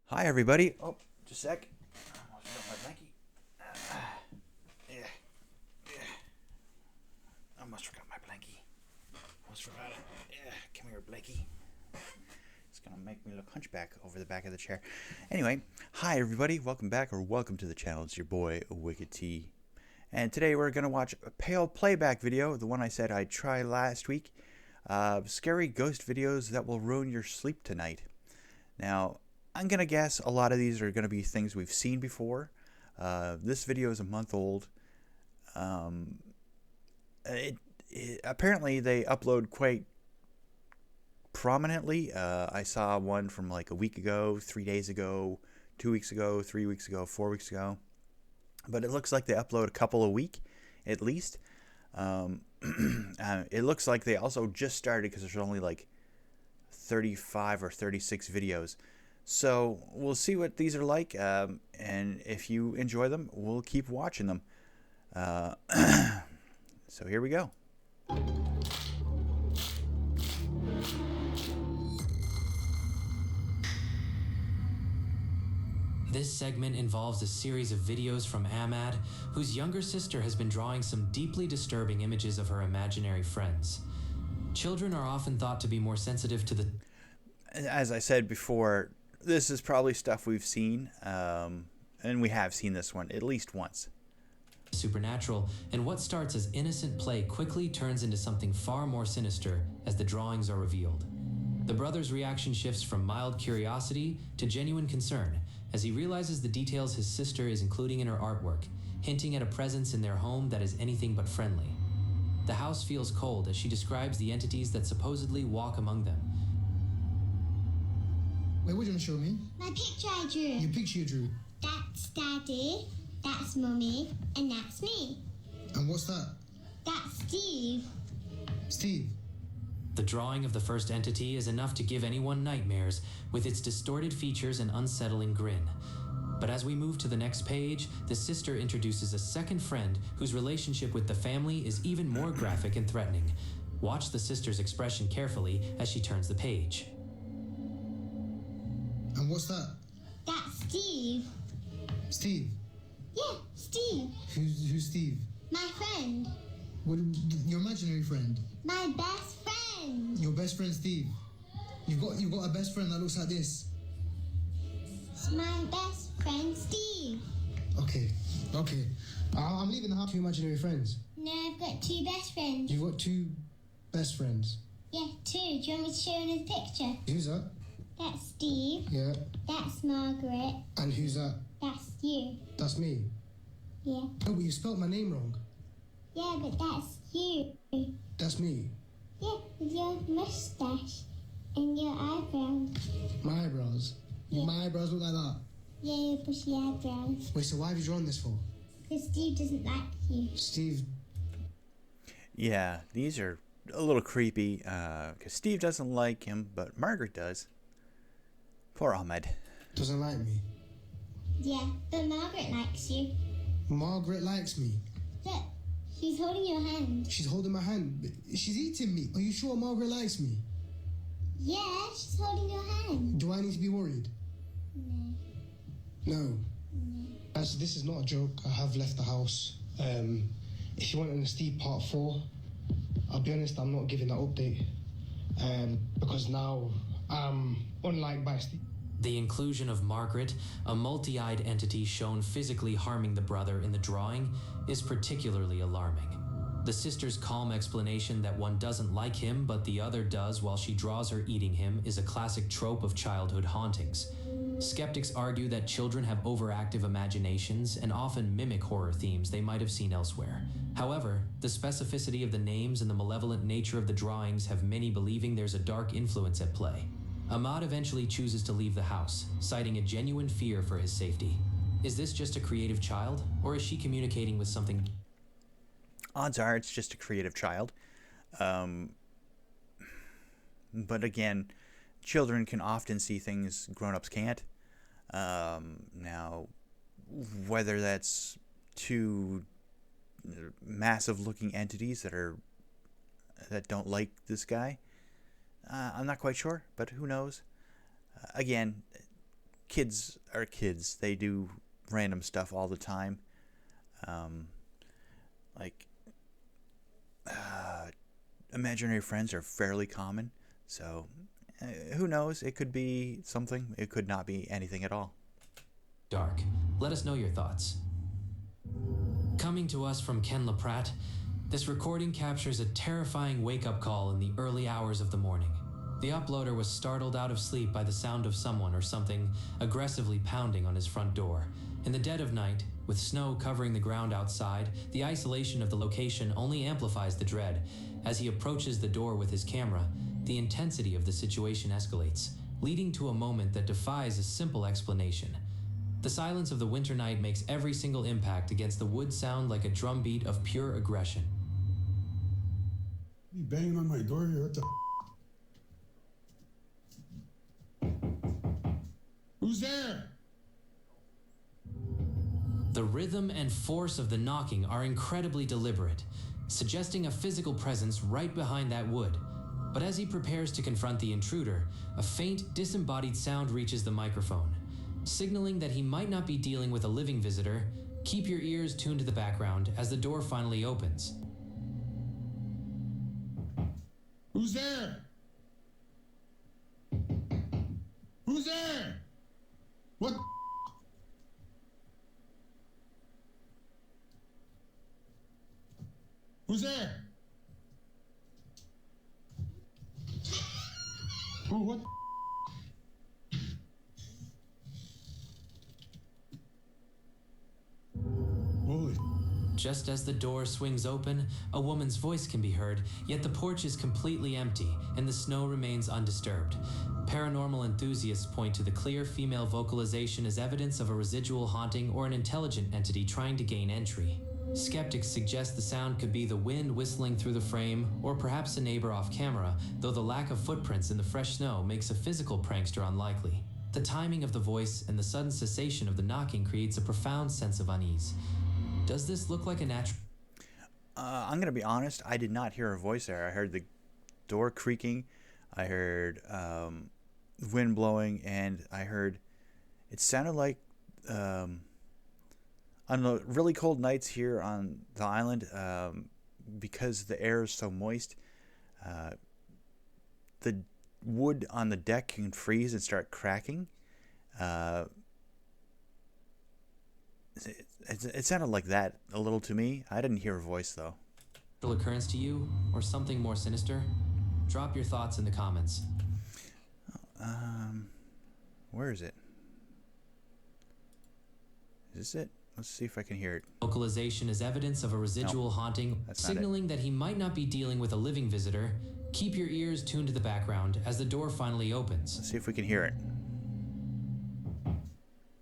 Hi, everybody. Oh, just a sec. I almost forgot my blankie. Yeah. I almost forgot my blankie. Almost forgot it. Yeah. Come here, blankie. It's going to make me look hunchback over the back of the chair. Anyway, hi, everybody. Welcome back or welcome to the channel. It's your boy, Reactee. And today we're going to watch a pale playback video, the one I said I'd try last week. Scary ghost videos that will ruin your sleep tonight. Now, I'm going to guess a lot of these are going to be things we've seen before. This video is a month old. Apparently, they upload quite prominently. I saw one from like a week ago, 3 days ago, 2 weeks ago, 3 weeks ago, 4 weeks ago. But it looks like they upload a couple a week, at least. It looks like they also just started because there's only like 35 or 36 videos. So we'll see what these are like, and if you enjoy them, we'll keep watching them. So here we go. This segment involves a series of videos from Ahmad, whose younger sister has been drawing some deeply disturbing images of her imaginary friends. Children are often thought to be more sensitive to the... As I said before, this is probably stuff we've seen, and we have seen this one at least once. supernatural, and what starts as innocent play quickly turns into something far more sinister as the drawings are revealed. The brother's reaction shifts from mild curiosity to genuine concern as he realizes the details his sister is including in her artwork, hinting at a presence in their home that is anything but friendly. The house feels cold as she describes the entities that supposedly walk among them. Wait, what are you going to show me? My picture I drew. Your picture you drew. That's Daddy, that's Mummy, and that's me. And what's that? That's Steve. Steve. The drawing of the first entity is enough to give anyone nightmares with its distorted features and unsettling grin. But as we move to the next page, the sister introduces a second friend whose relationship with the family is even more graphic and threatening. Watch the sister's expression carefully as she turns the page. And what's that? That's Steve. Steve. Yeah, Steve. Who's Steve? My friend. What, your imaginary friend? My best friend. Your best friend Steve. You've got a best friend that looks like this. It's my best friend Steve. Okay. I'm leaving the house. Two imaginary friends. No, I've got two best friends. You've got two best friends. Yeah, two. Do you want me to show you the picture? Who's that? That's Steve. Yeah. That's Margaret. And who's that? That's you. That's me. Yeah. Oh, but you spelled my name wrong. Yeah, but that's you. That's me. Yeah, with your mustache and your eyebrows. My eyebrows. Yeah. My eyebrows look like that. Yeah, your bushy eyebrows. Wait, so why have you drawn this for? Because Steve doesn't like you. Steve. Yeah, these are a little creepy, because Steve doesn't like him, but Margaret does. Poor Ahmed. Doesn't like me. Yeah, but Margaret likes you. Margaret likes me. Look, she's holding your hand. She's holding my hand. She's eating me. Are you sure Margaret likes me? Yeah, she's holding your hand. Do I need to be worried? No. No. As this is not a joke, I have left the house. If you want in the Steve part 4, I'll be honest, I'm not giving that update. Because now I'm unliked by Steve. The inclusion of Margaret, a multi-eyed entity shown physically harming the brother in the drawing, is particularly alarming. The sister's calm explanation that one doesn't like him but the other does while she draws her eating him is a classic trope of childhood hauntings. Skeptics argue that children have overactive imaginations and often mimic horror themes they might have seen elsewhere. However, the specificity of the names and the malevolent nature of the drawings have many believing there's a dark influence at play. Ahmad eventually chooses to leave the house, citing a genuine fear for his safety. Is this just a creative child, or is she communicating with something? Odds are it's just a creative child. But again, children can often see things grown-ups can't. Now, whether that's two massive-looking entities that don't like this guy, I'm not quite sure, but who knows? Again, kids are kids. They do random stuff all the time. Like imaginary friends are fairly common. So who knows? It could be something. It could not be anything at all. Dark. Let us know your thoughts. Coming to us from Ken LaPratte, this recording captures a terrifying wake-up call in the early hours of the morning. The uploader was startled out of sleep by the sound of someone or something aggressively pounding on his front door. In the dead of night, with snow covering the ground outside, the isolation of the location only amplifies the dread. As he approaches the door with his camera, the intensity of the situation escalates, leading to a moment that defies a simple explanation. The silence of the winter night makes every single impact against the wood sound like a drumbeat of pure aggression. You banging on my door here? What the? Who's there? The rhythm and force of the knocking are incredibly deliberate, suggesting a physical presence right behind that wood. But as he prepares to confront the intruder, a faint, disembodied sound reaches the microphone. Signaling that he might not be dealing with a living visitor, keep your ears tuned to the background as the door finally opens. Who's there? Who's there? What? Who's there? Oh, what? Holy. Just as the door swings open, a woman's voice can be heard, yet the porch is completely empty and the snow remains undisturbed. Paranormal enthusiasts point to the clear female vocalization as evidence of a residual haunting or an intelligent entity trying to gain entry. Skeptics suggest the sound could be the wind whistling through the frame, or perhaps a neighbor off camera, though the lack of footprints in the fresh snow makes a physical prankster unlikely. The timing of the voice and the sudden cessation of the knocking creates a profound sense of unease. Does this look like a natural... I'm going to be honest. I did not hear a voice there. I heard the door creaking. I heard wind blowing. And I heard... It sounded like... on the really cold nights here on the island, because the air is so moist, the wood on the deck can freeze and start cracking. It sounded like that a little to me. I didn't hear a voice, though. Occurrence to you, or something more sinister? Drop your thoughts in the comments. Where is it? Is this it? Let's see if I can hear it. Vocalization is evidence of a residual haunting, signaling that he might not be dealing with a living visitor. Keep your ears tuned to the background as the door finally opens. Let's see if we can hear it.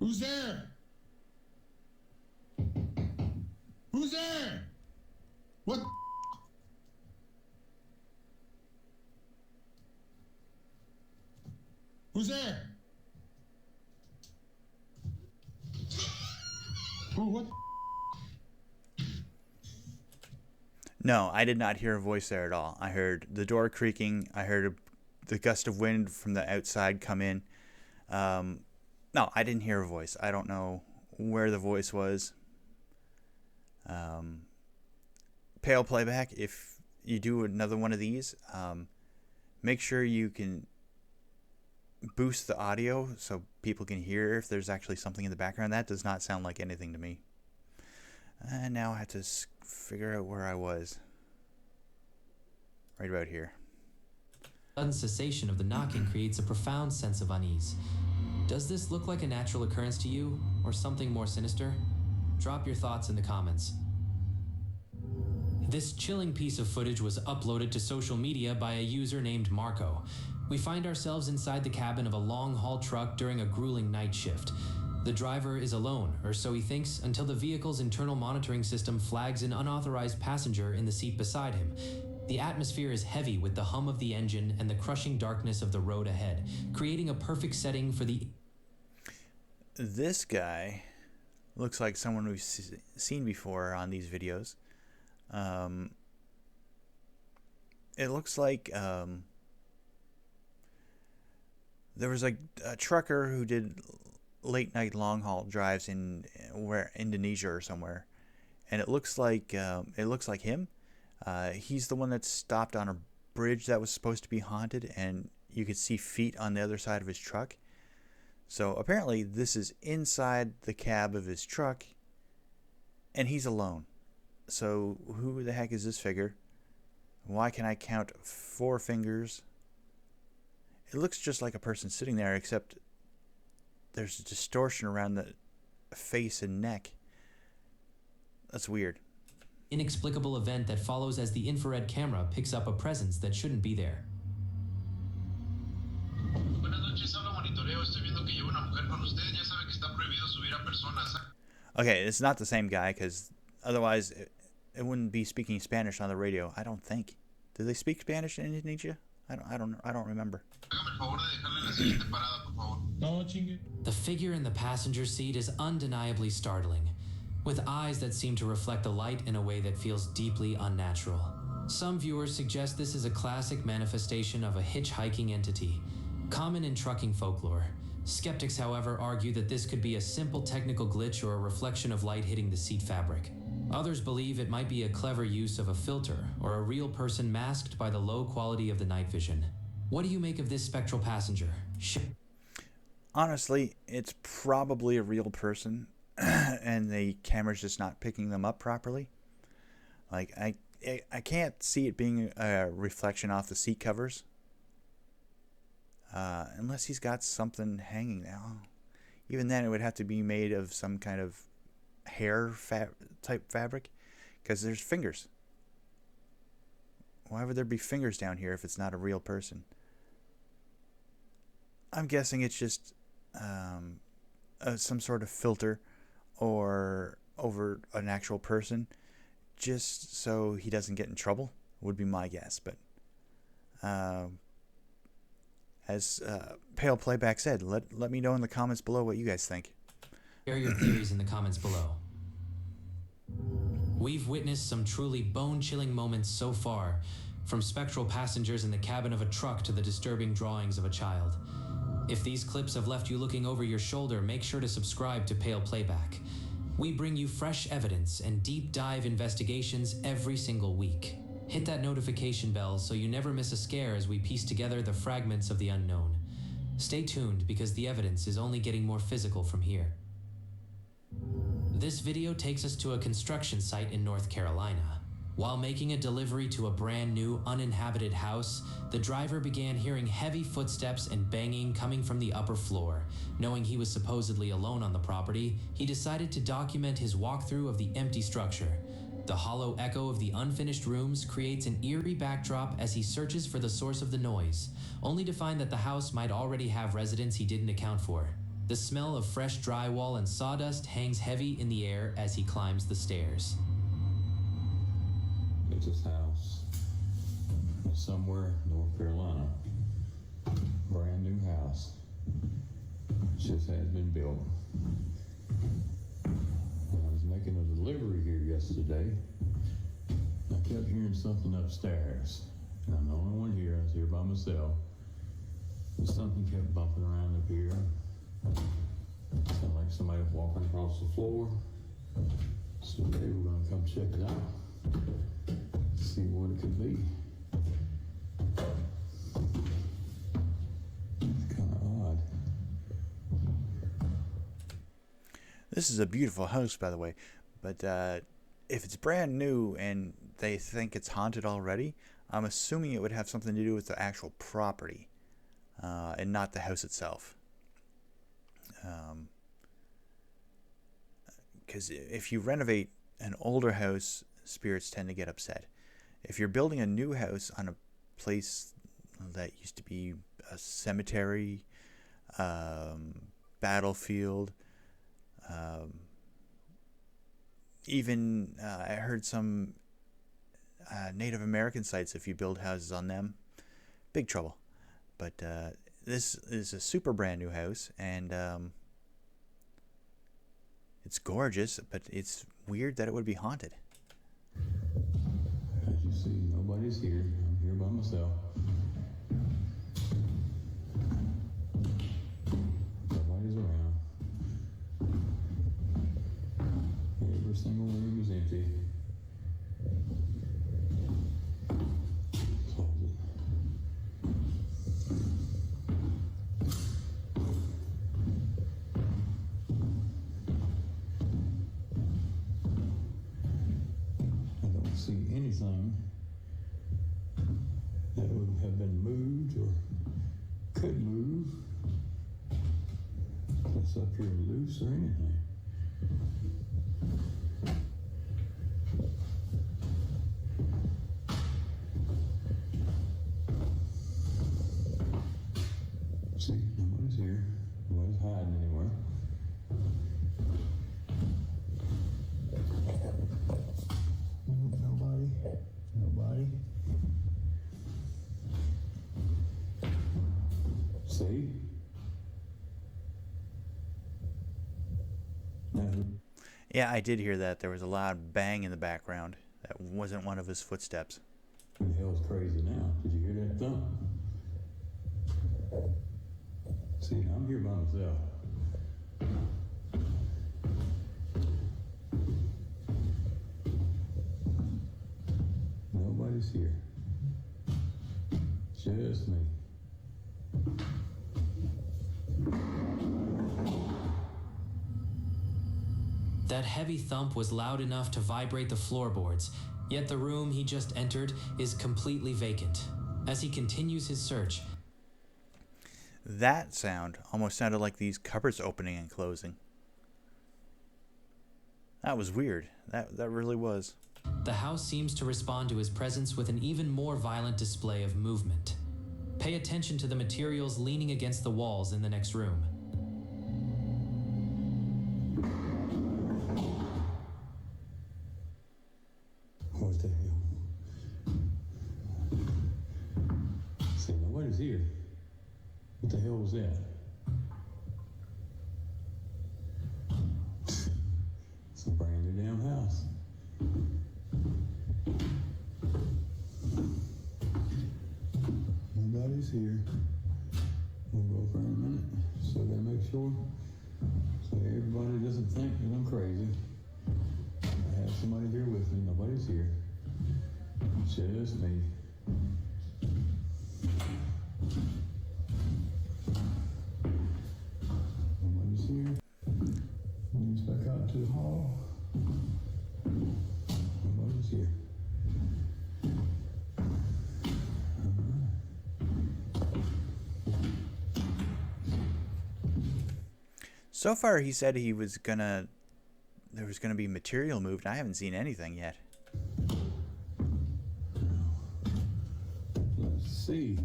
Who's there? Who's there? What? Who's there? Oh, what? No, I did not hear a voice there at all. I heard the door creaking. I heard the gust of wind from the outside come in. No, I didn't hear a voice. I don't know where the voice was. Pale Playback, if you do another one of these, make sure you can boost the audio so people can hear if there's actually something in the background. That does not sound like anything to me. And now I have to figure out where I was. Right about here. Sudden cessation of the knocking creates a profound sense of unease. Does this look like a natural occurrence to you, or something more sinister? Drop your thoughts in the comments. This chilling piece of footage was uploaded to social media by a user named Marco. We find ourselves inside the cabin of a long-haul truck during a grueling night shift. The driver is alone, or so he thinks, until the vehicle's internal monitoring system flags an unauthorized passenger in the seat beside him. The atmosphere is heavy with the hum of the engine and the crushing darkness of the road ahead, creating a perfect setting for the... This guy looks like someone we've seen before on these videos. It looks like there was like a trucker who did late night long haul drives in where Indonesia or somewhere, and it looks like him. He's the one that stopped on a bridge that was supposed to be haunted, and you could see feet on the other side of his truck. So apparently this is inside the cab of his truck, and he's alone. So who the heck is this figure? Why can I count 4 fingers? It looks just like a person sitting there, except there's a distortion around the face and neck. That's weird. Inexplicable event that follows as the infrared camera picks up a presence that shouldn't be there. Buenas noches, habla monitoreo. Estoy viendo que lleva una mujer con usted. Ya sabe que está prohibido subir a personas. Okay, it's not the same guy, because otherwise it wouldn't be speaking Spanish on the radio. I don't think. Do they speak Spanish in Indonesia? I don't remember. Hágame el favor de dejarle en la siguiente parada, por favor. No, chingue. The figure in the passenger seat is undeniably startling, with eyes that seem to reflect the light in a way that feels deeply unnatural. Some viewers suggest this is a classic manifestation of a hitchhiking entity, common in trucking folklore. Skeptics, however, argue that this could be a simple technical glitch or a reflection of light hitting the seat fabric. Others believe it might be a clever use of a filter or a real person masked by the low quality of the night vision. What do you make of this spectral passenger? Honestly, it's probably a real person, and the camera's just not picking them up properly. Like, I can't see it being a reflection off the seat covers. Unless he's got something hanging now. Even then, it would have to be made of some kind of hair type fabric, because there's fingers. Why would there be fingers down here if it's not a real person? I'm guessing it's just some sort of filter or over an actual person, just so he doesn't get in trouble, would be my guess. But as Pale Playback said, let me know in the comments below what you guys think. Share your theories in the comments below. We've witnessed some truly bone-chilling moments so far, from spectral passengers in the cabin of a truck to the disturbing drawings of a child. If these clips have left you looking over your shoulder, make sure to subscribe to Pale Playback. We bring you fresh evidence and deep dive investigations every single week. Hit that notification bell so you never miss a scare as we piece together the fragments of the unknown. Stay tuned, because the evidence is only getting more physical from here. This video takes us to a construction site in North Carolina. While making a delivery to a brand new uninhabited house, the driver began hearing heavy footsteps and banging coming from the upper floor. Knowing he was supposedly alone on the property, he decided to document his walkthrough of the empty structure. The hollow echo of the unfinished rooms creates an eerie backdrop as he searches for the source of the noise, only to find that the house might already have residents he didn't account for. The smell of fresh drywall and sawdust hangs heavy in the air as he climbs the stairs. It's his house. Somewhere in North Carolina. Brand new house. Just has been built. When I was making a delivery here yesterday, I kept hearing something upstairs. And I'm the only one here. I was here by myself. And something kept bumping around up here. Sounded like somebody was walking across the floor. So today we're going to come check it out. See what it could be. It's kind of odd. This is a beautiful house, by the way, but if it's brand new and they think it's haunted already, I'm assuming it would have something to do with the actual property and not the house itself. Because if you renovate an older house, spirits tend to get upset. If you're building a new house on a place that used to be a cemetery, battlefield, even I heard some Native American sites, if you build houses on them, big trouble. But this is a super brand new house, and it's gorgeous, but it's weird that it would be haunted. As you see, nobody's here. I'm here by myself. Nobody's around. up here loose or anything. See, nobody's here. Nobody's hiding anywhere. Nobody. See? No. Yeah, I did hear that. There was a loud bang in the background. That wasn't one of his footsteps. Who the hell's crazy now? Did you hear that thump? See, I'm here by myself. Nobody's here. Just me. That heavy thump was loud enough to vibrate the floorboards, yet the room he just entered is completely vacant. As he continues his search, That sound almost sounded like these cupboards opening and closing. That was weird. That really was. the house seems to respond to his presence with an even more violent display of movement. Pay attention to the materials leaning against the walls in the next room. What the hell? See, nobody's here. What the hell was that? It's a brand new damn house. Nobody's here. We'll go for a minute. So I gotta make sure so everybody doesn't think that I'm crazy. I have somebody here with me. Nobody's here. Just me. Nobody's here. Moves back out to the hall. Nobody's here. So far, he said there was gonna be material moved. I haven't seen anything yet. Let's see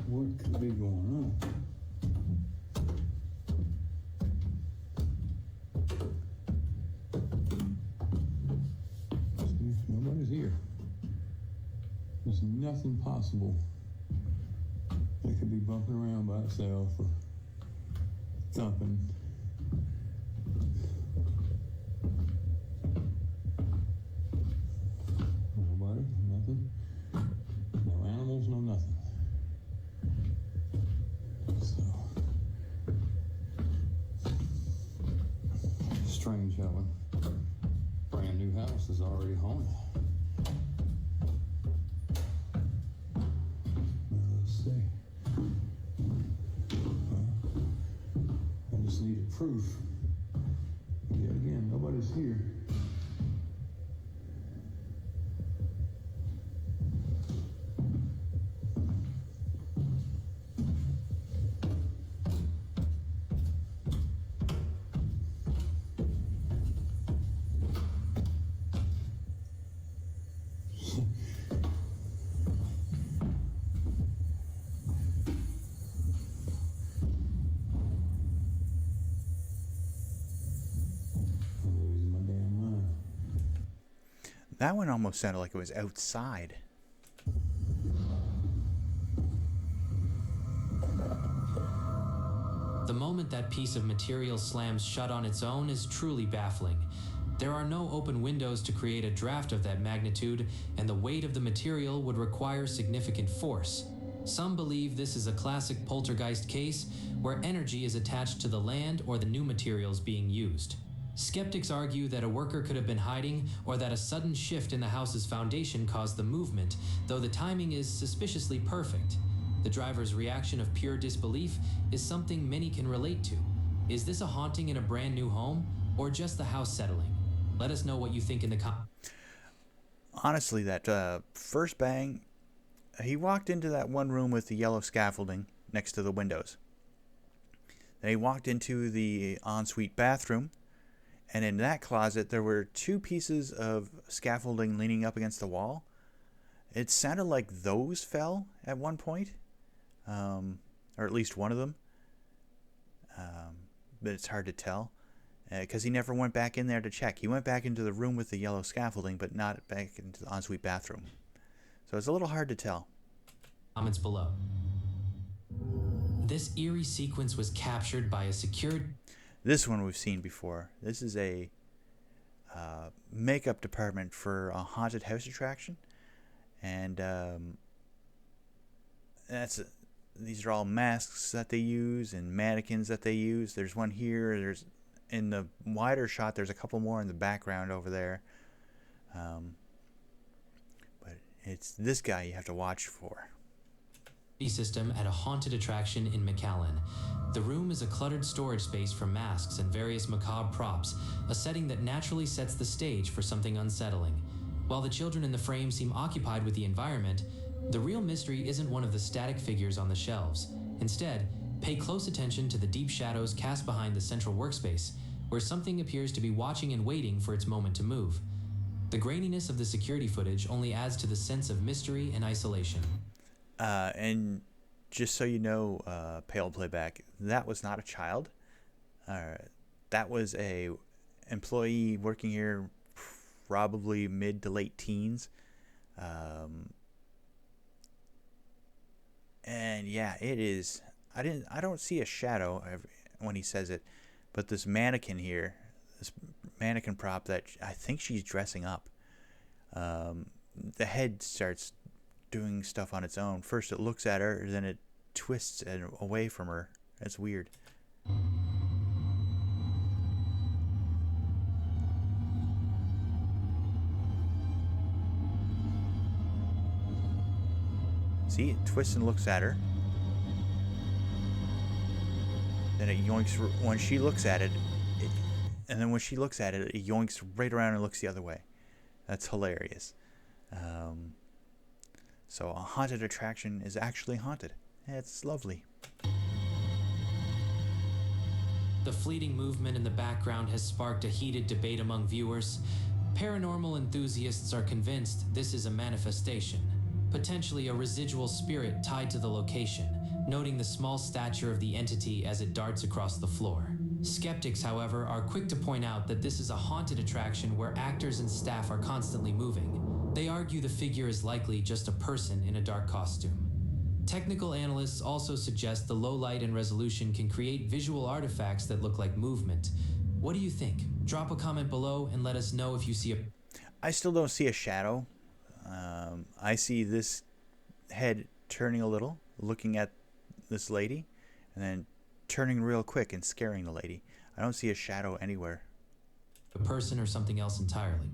what could be going on. See, nobody's here. There's nothing possible that could be bumping around by itself or thumping. Nobody, nothing. No animals, no nothing. So, strange how a brand new house is already haunted. Now, let's see. I just needed proof. Yet again, nobody's here. I'm losing my damn mind. That one almost sounded like it was outside. The moment that piece of material slams shut on its own is truly baffling. There are no open windows to create a draft of that magnitude, and the weight of the material would require significant force. Some believe this is a classic poltergeist case where energy is attached to the land or the new materials being used. Skeptics argue that a worker could have been hiding or that a sudden shift in the house's foundation caused the movement, though the timing is suspiciously perfect. The driver's reaction of pure disbelief is something many can relate to. Is this a haunting in a brand new home or just the house settling? Let us know what you think in the comments. Honestly, that first bang, he walked into that one room with the yellow scaffolding next to the windows. Then he walked into the ensuite bathroom, and in that closet there were 2 pieces of scaffolding leaning up against the wall. It sounded like those fell at one point, or at least one of them, but it's hard to tell because he never went back in there to check. He went back into the room with the yellow scaffolding, but not back into the ensuite bathroom. So it's a little hard to tell. Comments below. This eerie sequence was captured by a secured... This one we've seen before. This is a makeup department for a haunted house attraction. And these are all masks that they use and mannequins that they use. There's one here. There's in the wider shot. There's a couple more in the background over there. But it's this guy you have to watch for. System at a haunted attraction in McAllen. The room is a cluttered storage space for masks and various macabre props, a setting that naturally sets the stage for something unsettling. While the children in the frame seem occupied with the environment, the real mystery isn't one of the static figures on the shelves. Instead, pay close attention to the deep shadows cast behind the central workspace, where something appears to be watching and waiting for its moment to move. The graininess of the security footage only adds to the sense of mystery and isolation. And just so you know, Pale Playback, that was not a child. That was a employee working here, probably mid to late teens. And yeah, it is. I don't see a shadow when he says it, but this mannequin here, this mannequin prop that I think she's dressing up. The head starts doing stuff on its own. First it looks at her, then it twists away from her. That's weird. See, it twists and looks at her. Then it yoinks when she looks at it, and then when she looks at it, it yoinks right around and looks the other way. That's hilarious. So a haunted attraction is actually haunted. It's lovely. The fleeting movement in the background has sparked a heated debate among viewers. Paranormal enthusiasts are convinced this is a manifestation, potentially a residual spirit tied to the location, noting the small stature of the entity as it darts across the floor. Skeptics, however, are quick to point out that this is a haunted attraction where actors and staff are constantly moving. They argue the figure is likely just a person in a dark costume. Technical analysts also suggest the low light and resolution can create visual artifacts that look like movement. What do you think? Drop a comment below and let us know if you see a... I still don't see a shadow. I see this head turning a little, looking at this lady, and then turning real quick and scaring the lady. I don't see a shadow anywhere. A person or something else entirely.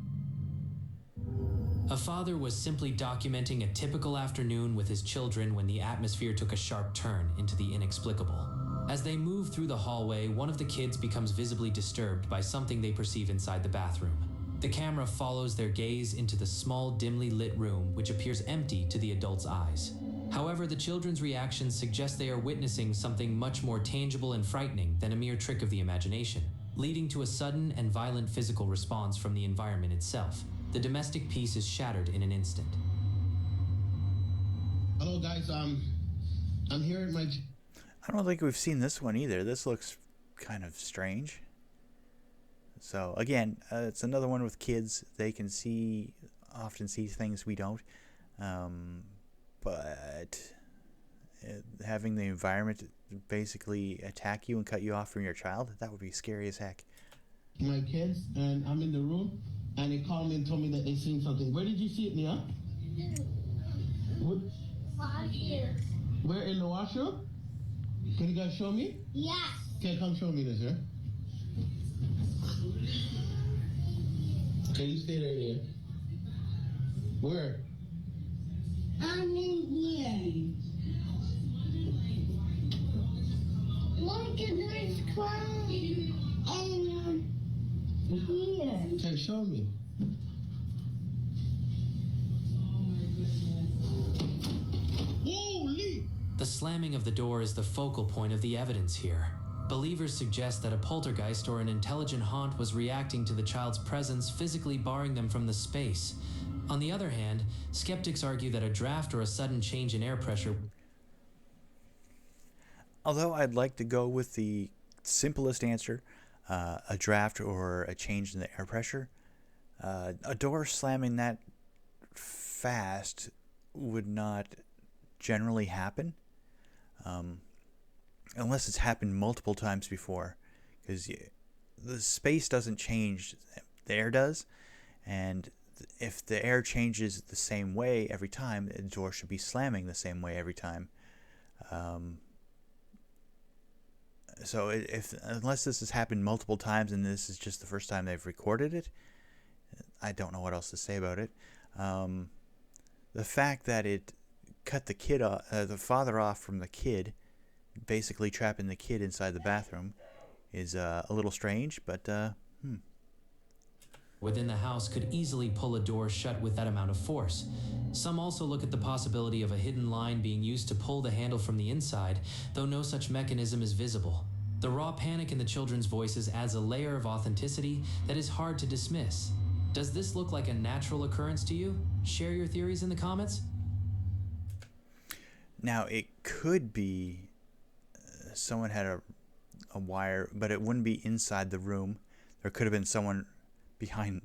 A father was simply documenting a typical afternoon with his children when the atmosphere took a sharp turn into the inexplicable. As they move through the hallway, one of the kids becomes visibly disturbed by something they perceive inside the bathroom. The camera follows their gaze into the small, dimly lit room, which appears empty to the adult's eyes. However, the children's reactions suggest they are witnessing something much more tangible and frightening than a mere trick of the imagination, leading to a sudden and violent physical response from the environment itself. The domestic peace is shattered in an instant. Hello, guys. I'm here at my... I don't think we've seen this one either. This looks kind of strange. So again, it's another one with kids. They can often see things we don't. But having the environment basically attack you and cut you off from your child, that would be scary as heck. My kids, and I'm in the room, and they called me and told me that they seen something. Where did you see it, Nia? Here. Where, in the washroom? Can you guys show me? Yes. Okay, come show me this, huh? Okay, you stay there, Nia. Where? I'm in here. Look at this cloud. And here. Okay, show me. Holy! The slamming of the door is the focal point of the evidence here. Believers suggest that a poltergeist or an intelligent haunt was reacting to the child's presence, physically barring them from the space. On the other hand, skeptics argue that a draft or a sudden change in air pressure. Although I'd like to go with the simplest answer, a draft or a change in the air pressure, a door slamming that fast would not generally happen, unless it's happened multiple times before, because the space doesn't change, the air does, and if the air changes the same way every time, the door should be slamming the same way every time. So unless this has happened multiple times and this is just the first time they've recorded it, I don't know what else to say about it. The fact that it cut the kid off, the father off from the kid, basically trapping the kid inside the bathroom, is a little strange, but Within the house could easily pull a door shut with that amount of force. Some also look at the possibility of a hidden line being used to pull the handle from the inside, though no such mechanism is visible. The raw panic in the children's voices adds a layer of authenticity that is hard to dismiss. Does this look like a natural occurrence to you? Share your theories in the comments. now it could be someone had a wire, but it wouldn't be inside the room. There could have been someone behind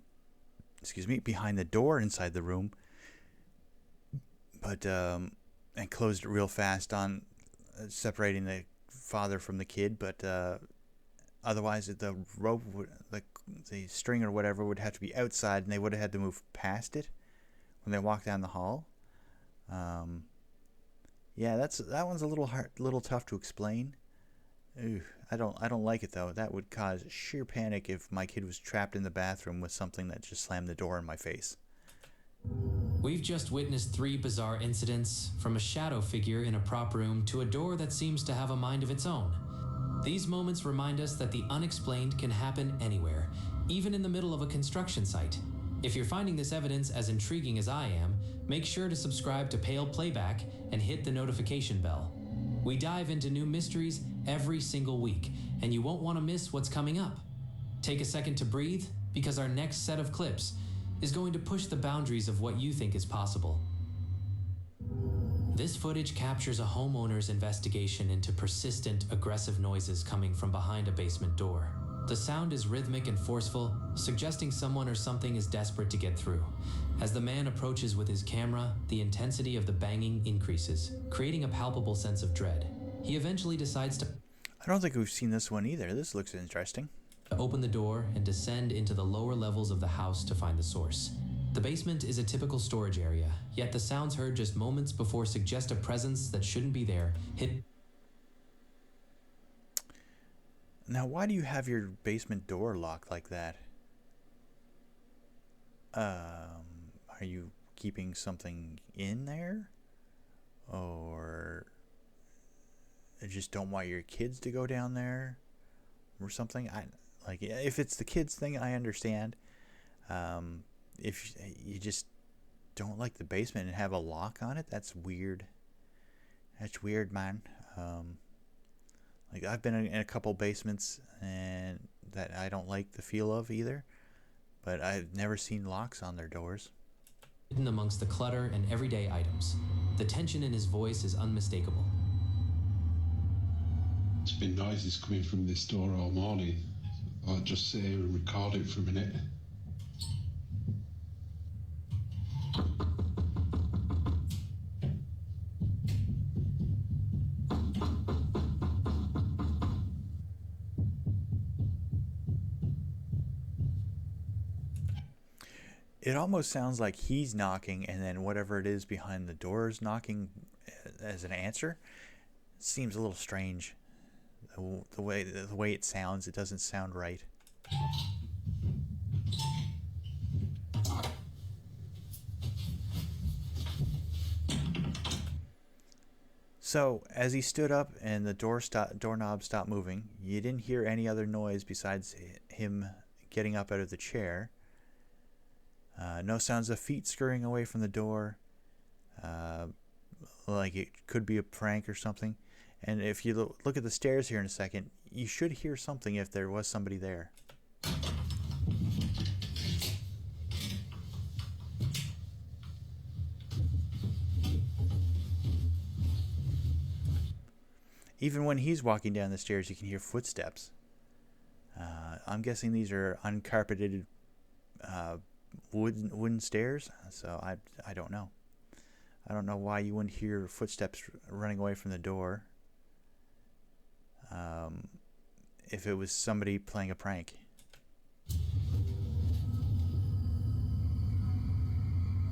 the door inside the room, but and closed it real fast on separating the father from the kid, but otherwise the rope the string or whatever would have to be outside, and they would have had to move past it when they walk down the hall. Yeah, that one's a little tough to explain. Ooh, I don't like it though. That would cause sheer panic if my kid was trapped in the bathroom with something that just slammed the door in my face. We've just witnessed 3 bizarre incidents, from a shadow figure in a prop room to a door that seems to have a mind of its own. These moments remind us that the unexplained can happen anywhere, even in the middle of a construction site. If you're finding this evidence as intriguing as I am, make sure to subscribe to Pale Playback and hit the notification bell. We dive into new mysteries every single week, and you won't want to miss what's coming up. Take a second to breathe, because our next set of clips is going to push the boundaries of what you think is possible. This footage captures a homeowner's investigation into persistent, aggressive noises coming from behind a basement door. The sound is rhythmic and forceful, suggesting someone or something is desperate to get through. As the man approaches with his camera, the intensity of the banging increases, creating a palpable sense of dread. He eventually decides to I don't think we've seen this one either. This looks interesting. open the door and descend into the lower levels of the house to find the source. The basement is a typical storage area, yet the sounds heard just moments before suggest a presence that shouldn't be there. Now, why do you have your basement door locked like that? Are you keeping something in there? Or you just don't want your kids to go down there or something? If it's the kids thing, I understand. If you just don't like the basement and have a lock on it, that's weird. That's weird, man. I've been in a couple basements and that I don't like the feel of either, but I've never seen locks on their doors. Hidden amongst the clutter and everyday items. The tension in his voice is unmistakable. It's been noises coming from this door all morning. I'll just sit here and record it for a minute. It almost sounds like he's knocking, and then whatever it is behind the door is knocking as an answer. It seems a little strange. The way it sounds, it doesn't sound right. So, as he stood up and the doorknob stopped moving, you didn't hear any other noise besides him getting up out of the chair. No sounds of feet scurrying away from the door, like it could be a prank or something. And if you look at the stairs here in a second, you should hear something if there was somebody there. Even when he's walking down the stairs, you can hear footsteps. I'm guessing these are uncarpeted wooden stairs, so I don't know. I don't know why you wouldn't hear footsteps running away from the door if it was somebody playing a prank.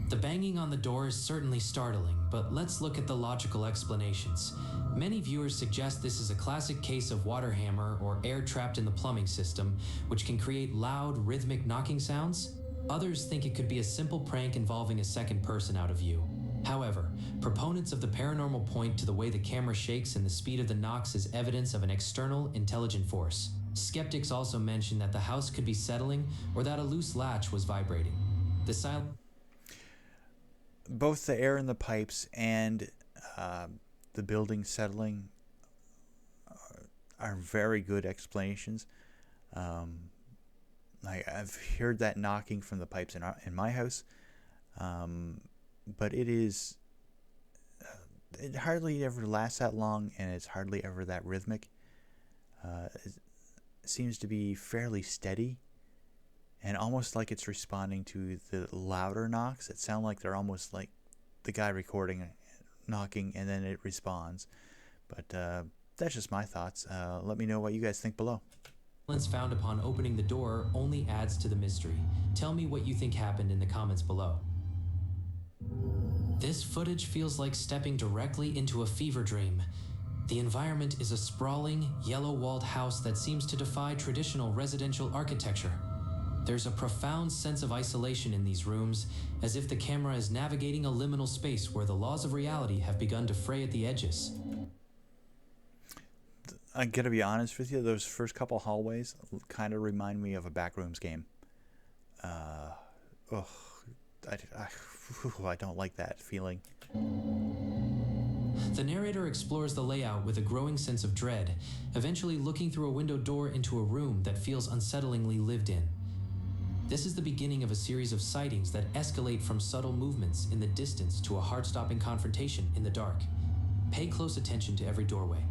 The banging on the door is certainly startling, but let's look at the logical explanations. Many viewers suggest this is a classic case of water hammer or air trapped in the plumbing system, which can create loud, rhythmic knocking sounds. Others think it could be a simple prank involving a second person out of view. However, proponents of the paranormal point to the way the camera shakes and the speed of the knocks as evidence of an external, intelligent force. Skeptics also mention that the house could be settling or that a loose latch was vibrating. The silent Both the air in the pipes and the building settling are very good explanations. I've heard that knocking from the pipes in my house, but it hardly ever lasts that long, and it's hardly ever that rhythmic. It seems to be fairly steady, and almost like it's responding to the louder knocks. It sounds like they're almost like the guy recording knocking, and then it responds. But that's just my thoughts. Let me know what you guys think below. silence found upon opening the door only adds to the mystery. Tell me what you think happened in the comments below. This footage feels like stepping directly into a fever dream. The environment is a sprawling, yellow-walled house that seems to defy traditional residential architecture. There's a profound sense of isolation in these rooms, as if the camera is navigating a liminal space where the laws of reality have begun to fray at the edges. I gotta be honest with you, those first couple hallways kind of remind me of a Backrooms game. I don't like that feeling. The narrator explores the layout with a growing sense of dread, eventually looking through a window door into a room that feels unsettlingly lived in. This is the beginning of a series of sightings that escalate from subtle movements in the distance to a heart-stopping confrontation in the dark. Pay close attention to every doorway.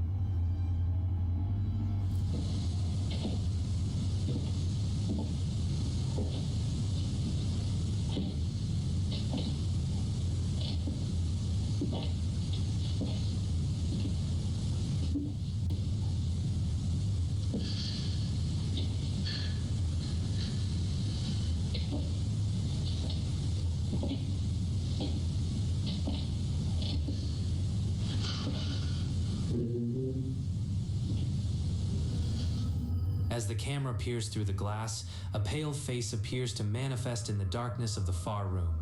As the camera peers through the glass, a pale face appears to manifest in the darkness of the far room.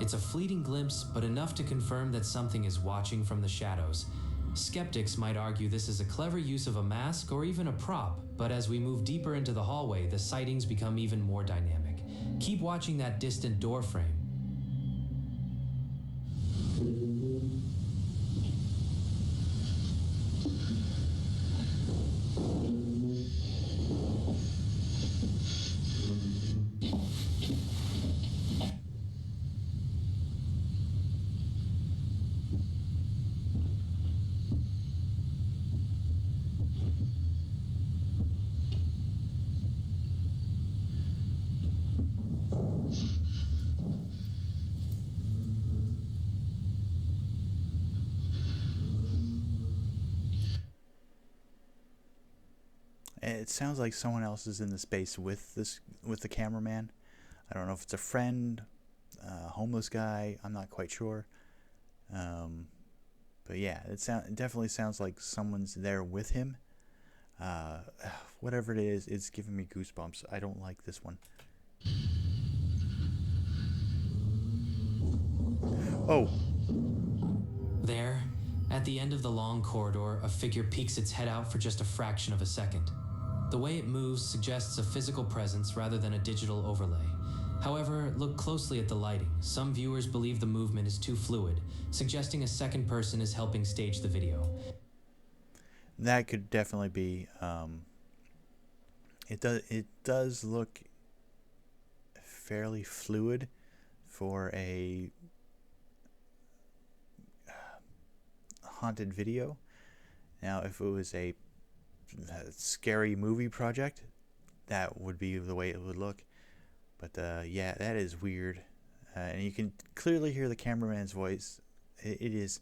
It's a fleeting glimpse, but enough to confirm that something is watching from the shadows. Skeptics might argue this is a clever use of a mask or even a prop, but as we move deeper into the hallway, the sightings become even more dynamic. Keep watching that distant door frame. It sounds like someone else is in the space with the cameraman. I don't know if it's a friend, a homeless guy. I'm not quite sure. But yeah, it definitely sounds like someone's there with him. Whatever it is, it's giving me goosebumps. I don't like this one. Oh. There, at the end of the long corridor, a figure peeks its head out for just a fraction of a second. The way it moves suggests a physical presence rather than a digital overlay. However, look closely at the lighting. Some viewers believe the movement is too fluid, suggesting a second person is helping stage the video. that could definitely be. It does look fairly fluid for a haunted video. Now, if it was a scary movie project, that would be the way it would look. But yeah, that is weird. And you can clearly hear the cameraman's voice. It is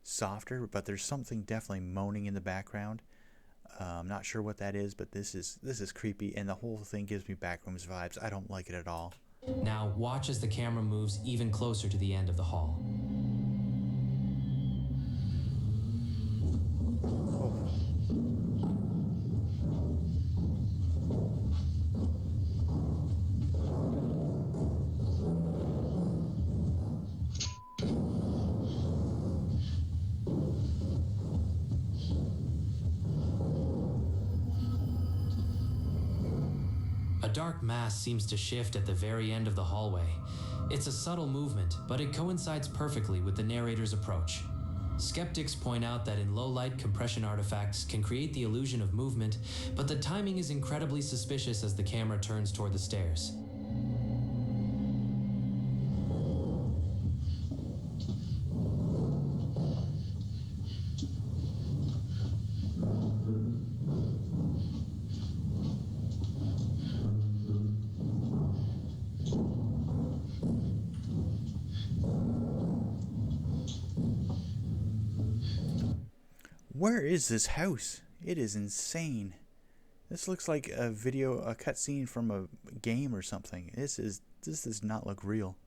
softer, but there's something definitely moaning in the background. I'm not sure what that is, but this is creepy, and the whole thing gives me Backrooms vibes. I don't like it at all. Now, watch as the camera moves even closer to the end of the hall. A dark mass seems to shift at the very end of the hallway. It's a subtle movement, but it coincides perfectly with the narrator's approach. Skeptics point out that in low-light compression artifacts can create the illusion of movement, but the timing is incredibly suspicious as the camera turns toward the stairs. Where is this house? It is insane. This looks like a cutscene from a game or something. This does not look real.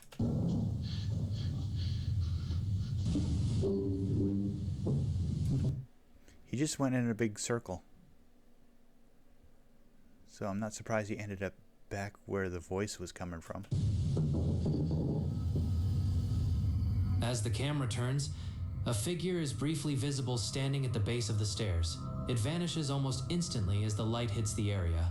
He just went in a big circle. So I'm not surprised he ended up back where the voice was coming from. As the camera turns, a figure is briefly visible standing at the base of the stairs. It vanishes almost instantly as the light hits the area.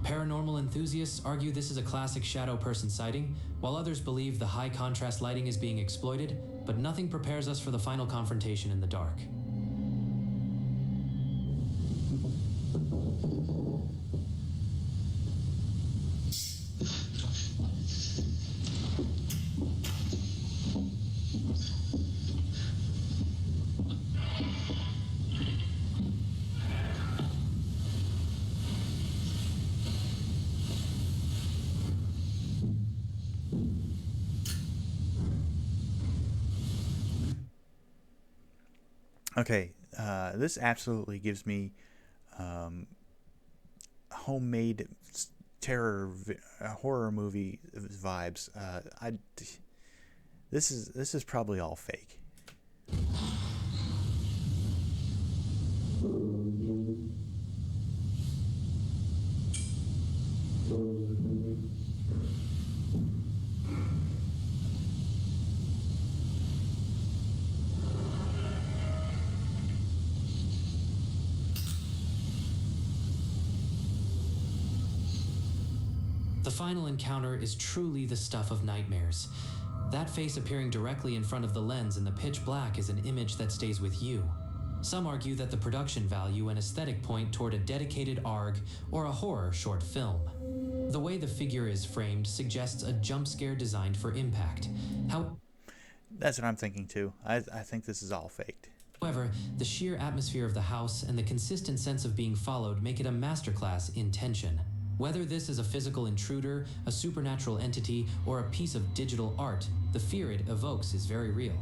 Paranormal enthusiasts argue this is a classic shadow person sighting, while others believe the high contrast lighting is being exploited, but nothing prepares us for the final confrontation in the dark. Okay, this absolutely gives me homemade horror movie vibes. This is probably all fake. The final encounter is truly the stuff of nightmares. That face appearing directly in front of the lens in the pitch black is an image that stays with you. Some argue that the production value and aesthetic point toward a dedicated ARG or a horror short film. The way the figure is framed suggests a jump scare designed for impact. That's what I'm thinking too. I think this is all faked. However, the sheer atmosphere of the house and the consistent sense of being followed make it a masterclass in tension. Whether this is a physical intruder, a supernatural entity, or a piece of digital art, the fear it evokes is very real.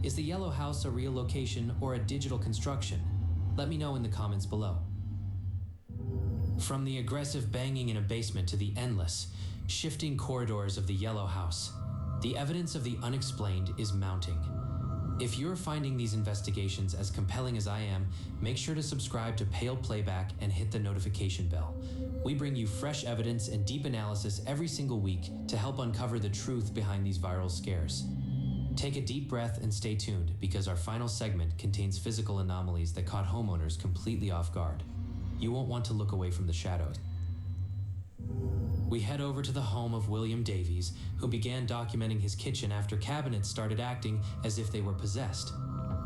Is the yellow house a real location or a digital construction? Let me know in the comments below. From the aggressive banging in a basement to the endless, shifting corridors of the yellow house, the evidence of the unexplained is mounting. If you're finding these investigations as compelling as I am, make sure to subscribe to Pale Playback and hit the notification bell. We bring you fresh evidence and deep analysis every single week to help uncover the truth behind these viral scares. Take a deep breath and stay tuned, because our final segment contains physical anomalies that caught homeowners completely off guard. You won't want to look away from the shadows. We head over to the home of William Davies, who began documenting his kitchen after cabinets started acting as if they were possessed.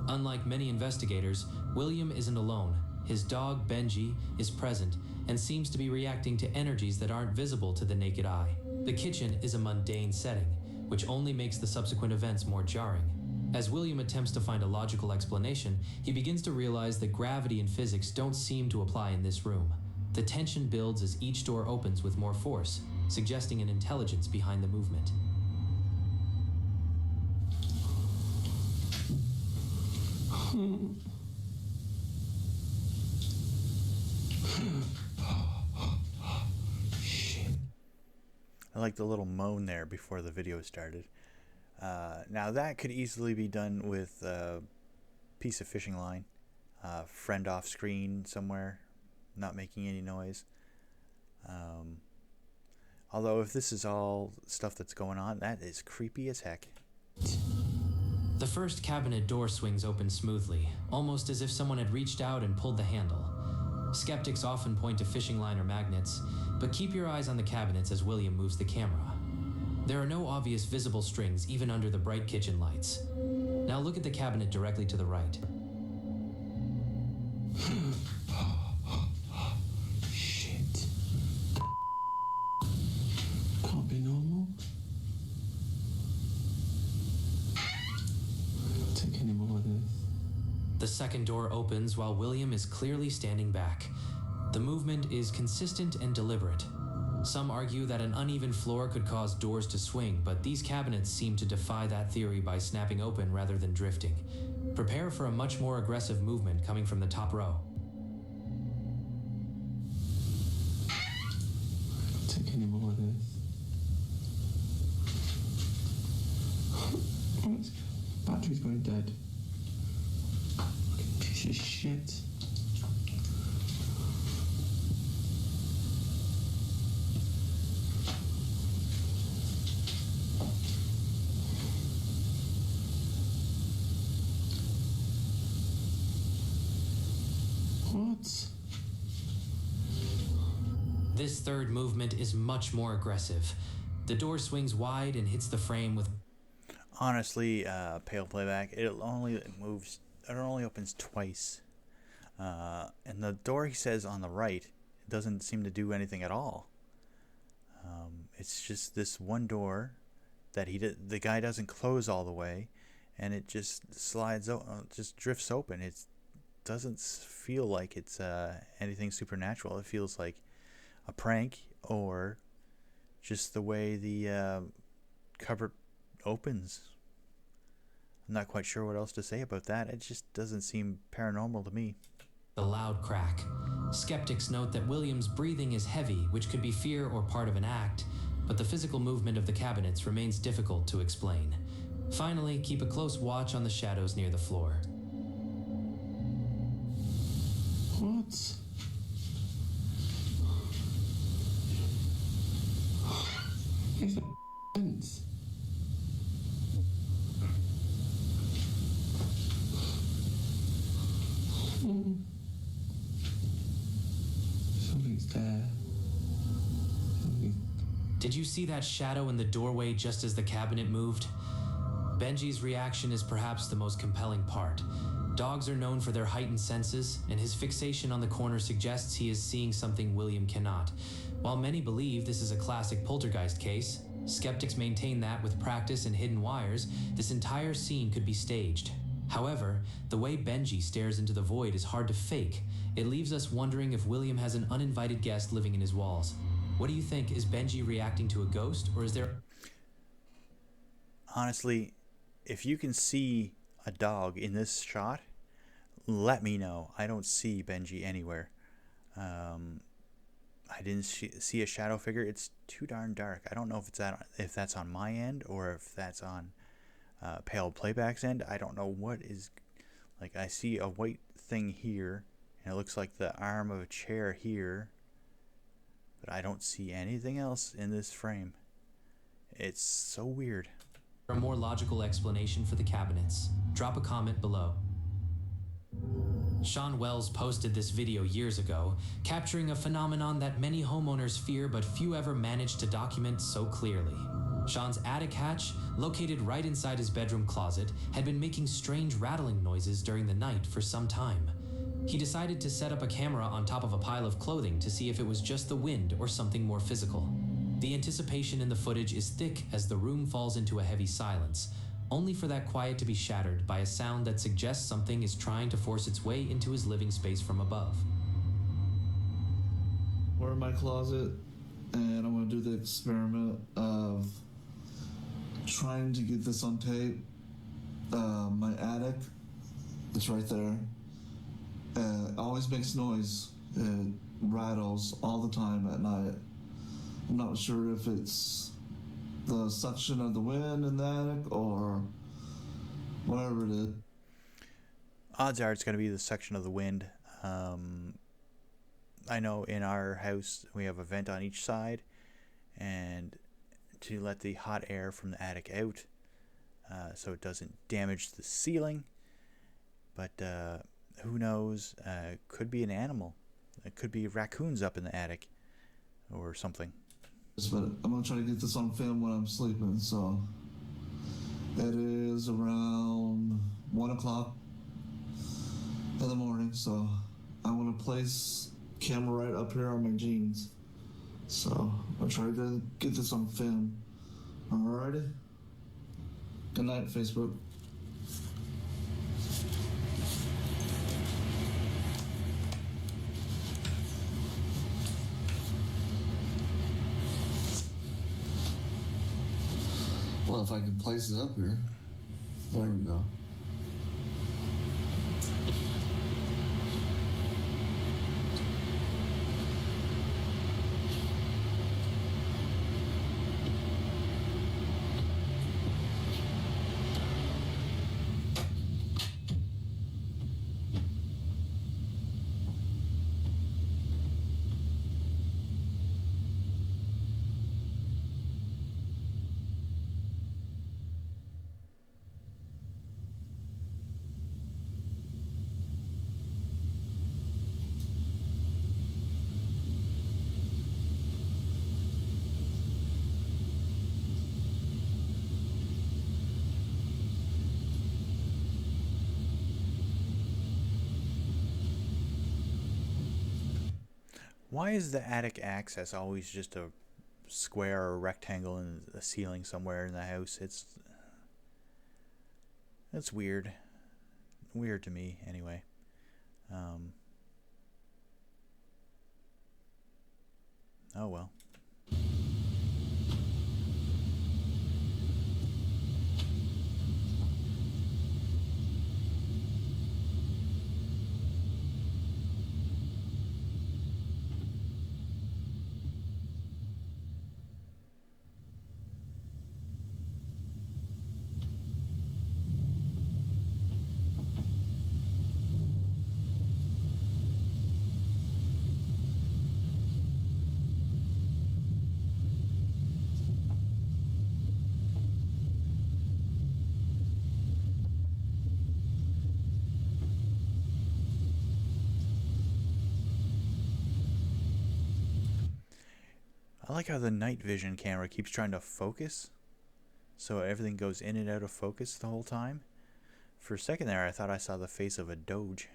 Unlike many investigators, William isn't alone. his dog Benji is present and seems to be reacting to energies that aren't visible to the naked eye. The kitchen is a mundane setting, which only makes the subsequent events more jarring. As William attempts to find a logical explanation, he begins to realize that gravity and physics don't seem to apply in this room. The tension builds as each door opens with more force, suggesting an intelligence behind the movement. I like the little moan there before the video started. Now that could easily be done with a piece of fishing line, friend off screen somewhere, not making any noise. Although if this is all stuff that's going on, that is creepy as heck. The first cabinet door swings open smoothly, almost as if someone had reached out and pulled the handle. Skeptics often point to fishing line or magnets, but keep your eyes on the cabinets as William moves the camera. There are no obvious visible strings even under the bright kitchen lights. Now look at the cabinet directly to the right. Shit. Can't be normal. I don't take any more of this. The second door opens while William is clearly standing back. The movement is consistent and deliberate. Some argue that an uneven floor could cause doors to swing, but these cabinets seem to defy that theory by snapping open rather than drifting. Prepare for a much more aggressive movement coming from the top row. I don't take any more of this. Battery's going dead. Fucking piece of shit. What? This third movement is much more aggressive. The door swings wide and hits the frame with... Honestly, Pale Playback, it only opens twice. And the door, he says, on the right, it doesn't seem to do anything at all. It's just this one door that the guy doesn't close all the way, and it just slides just drifts open. It doesn't feel like it's anything supernatural. It feels like a prank or just the way the cupboard opens. I'm not quite sure what else to say about that. It just doesn't seem paranormal to me. The loud crack. Skeptics note that William's breathing is heavy, which could be fear or part of an act, but the physical movement of the cabinets remains difficult to explain. Finally, keep a close watch on the shadows near the floor. What? It's a fence. Something's there. Did you see that shadow in the doorway just as the cabinet moved? Benji's reaction is perhaps the most compelling part. Dogs are known for their heightened senses, and his fixation on the corner suggests he is seeing something William cannot. While many believe this is a classic poltergeist case, skeptics maintain that with practice and hidden wires, this entire scene could be staged. However, the way Benji stares into the void is hard to fake. It leaves us wondering if William has an uninvited guest living in his walls. What do you think? Is Benji reacting to a ghost, or is there... Honestly, if you can see a dog in this shot, let me know. I don't see Benji anywhere. I didn't see a shadow figure. It's too darn dark. I don't know if that's on my end or if that's on Pale Playback's end. I don't know what is... Like, I see a white thing here, and it looks like the arm of a chair here, but I don't see anything else in this frame. It's so weird. For a more logical explanation for the cabinets, drop a comment below. Sean Wells posted this video years ago, capturing a phenomenon that many homeowners fear but few ever manage to document so clearly. Sean's attic hatch, located right inside his bedroom closet, had been making strange rattling noises during the night for some time. He decided to set up a camera on top of a pile of clothing to see if it was just the wind or something more physical. The anticipation in the footage is thick as the room falls into a heavy silence, only for that quiet to be shattered by a sound that suggests something is trying to force its way into his living space from above. We're in my closet, and I'm gonna do the experiment of trying to get this on tape. My attic, it's right there. It always makes noise. It rattles all the time at night. I'm not sure if it's the suction of the wind in the attic or whatever it is. Odds are it's going to be the suction of the wind. I know in our house we have a vent on each side, and to let the hot air from the attic out so it doesn't damage the ceiling. But who knows? Could be an animal. It could be raccoons up in the attic or something. But I'm going to try to get this on film when I'm sleeping, so it is around 1 o'clock in the morning, so I'm going to place camera right up here on my jeans. So I'll try to get this on film. Alrighty? Good night, Facebook. Well, if I can place it up here. There we go. Why is the attic access always just a square or a rectangle in the ceiling somewhere in the house? It's weird. Weird to me, anyway. Oh well. I like how the night vision camera keeps trying to focus, so everything goes in and out of focus the whole time. For a second there, I thought I saw the face of a doge.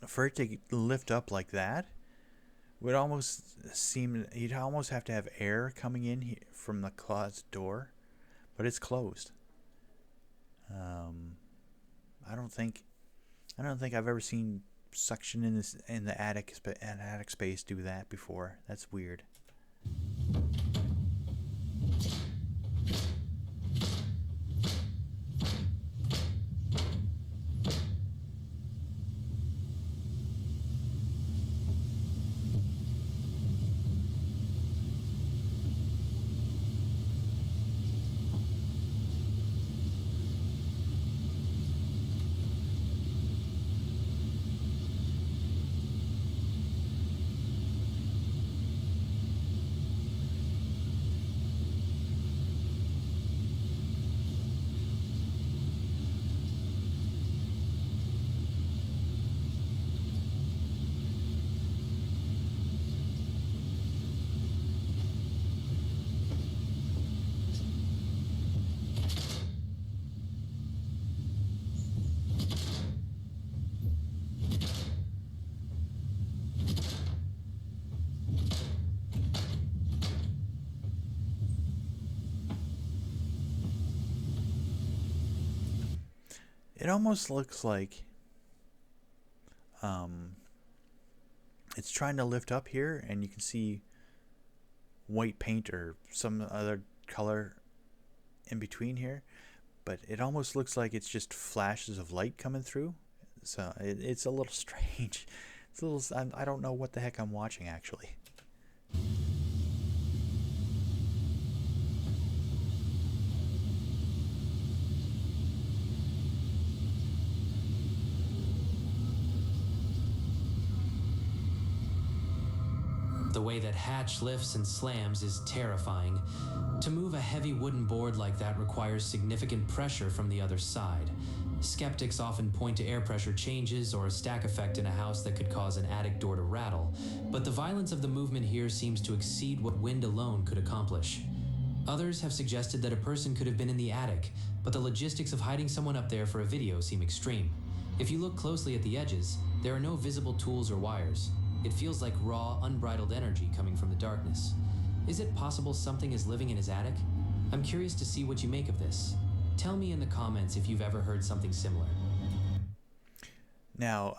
For it to lift up like that would almost seem, you'd almost have to have air coming in from the closet door, but it's closed. I don't think I've ever seen suction in the attic space do that before. That's weird. It almost looks like it's trying to lift up here, and you can see white paint or some other color in between here, but it almost looks like it's just flashes of light coming through. So it's a little strange. It's a little, I don't know what the heck I'm watching actually. The way that hatch lifts and slams is terrifying. To move a heavy wooden board like that requires significant pressure from the other side. Skeptics often point to air pressure changes or a stack effect in a house that could cause an attic door to rattle, but the violence of the movement here seems to exceed what wind alone could accomplish. Others have suggested that a person could have been in the attic, but the logistics of hiding someone up there for a video seem extreme. If you look closely at the edges, there are no visible tools or wires. It feels like raw, unbridled energy coming from the darkness. Is it possible something is living in his attic? I'm curious to see what you make of this. Tell me in the comments if you've ever heard something similar. Now,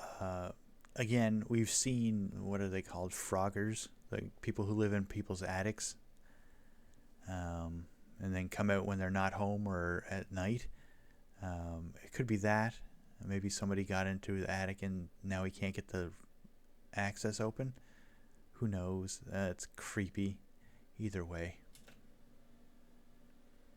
again, we've seen, what are they called? Froggers, like people who live in people's attics, and then come out when they're not home or at night. It could be that. Maybe somebody got into the attic and now he can't get the access open. Who knows? It's creepy either way.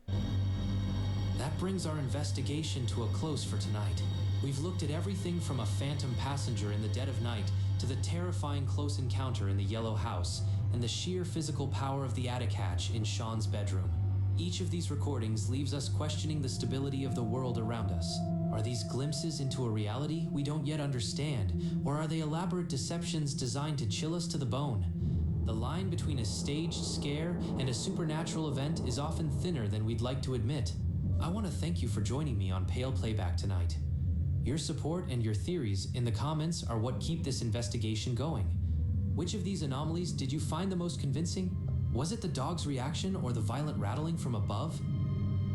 That brings our investigation to a close for tonight. We've looked at everything from a phantom passenger in the dead of night to the terrifying close encounter in the yellow house and the sheer physical power of the attic hatch in Sean's bedroom. Each of these recordings leaves us questioning the stability of the world around us. Are these glimpses into a reality we don't yet understand, or are they elaborate deceptions designed to chill us to the bone? The line between a staged scare and a supernatural event is often thinner than we'd like to admit. I want to thank you for joining me on Pale Playback tonight. Your support and your theories in the comments are what keep this investigation going. Which of these anomalies did you find the most convincing? Was it the dog's reaction or the violent rattling from above?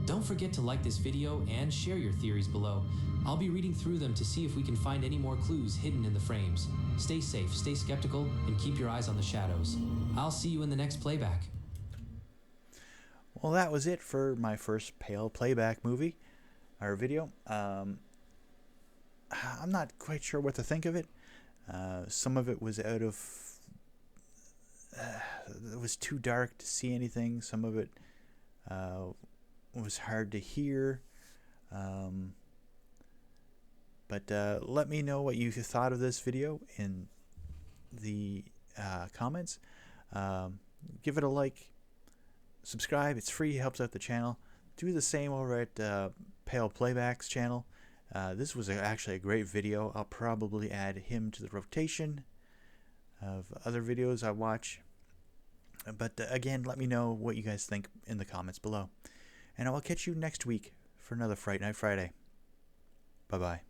Don't forget to like this video and share your theories below. I'll be reading through them to see if we can find any more clues hidden in the frames. Stay safe, stay skeptical, and keep your eyes on the shadows. I'll see you in the next playback. Well, that was it for my first Pale Playback movie or video. I'm not quite sure what to think of it. Some of it was out of... it was too dark to see anything. Some of it was hard to hear. But let me know what you thought of this video in the comments. Give it a like. Subscribe. It's free. Helps out the channel. Do the same over at Pale Playback's channel. This was actually a great video. I'll probably add him to the rotation of other videos I watch. But again, let me know what you guys think in the comments below. And I will catch you next week for another Fright Night Friday. Bye-bye.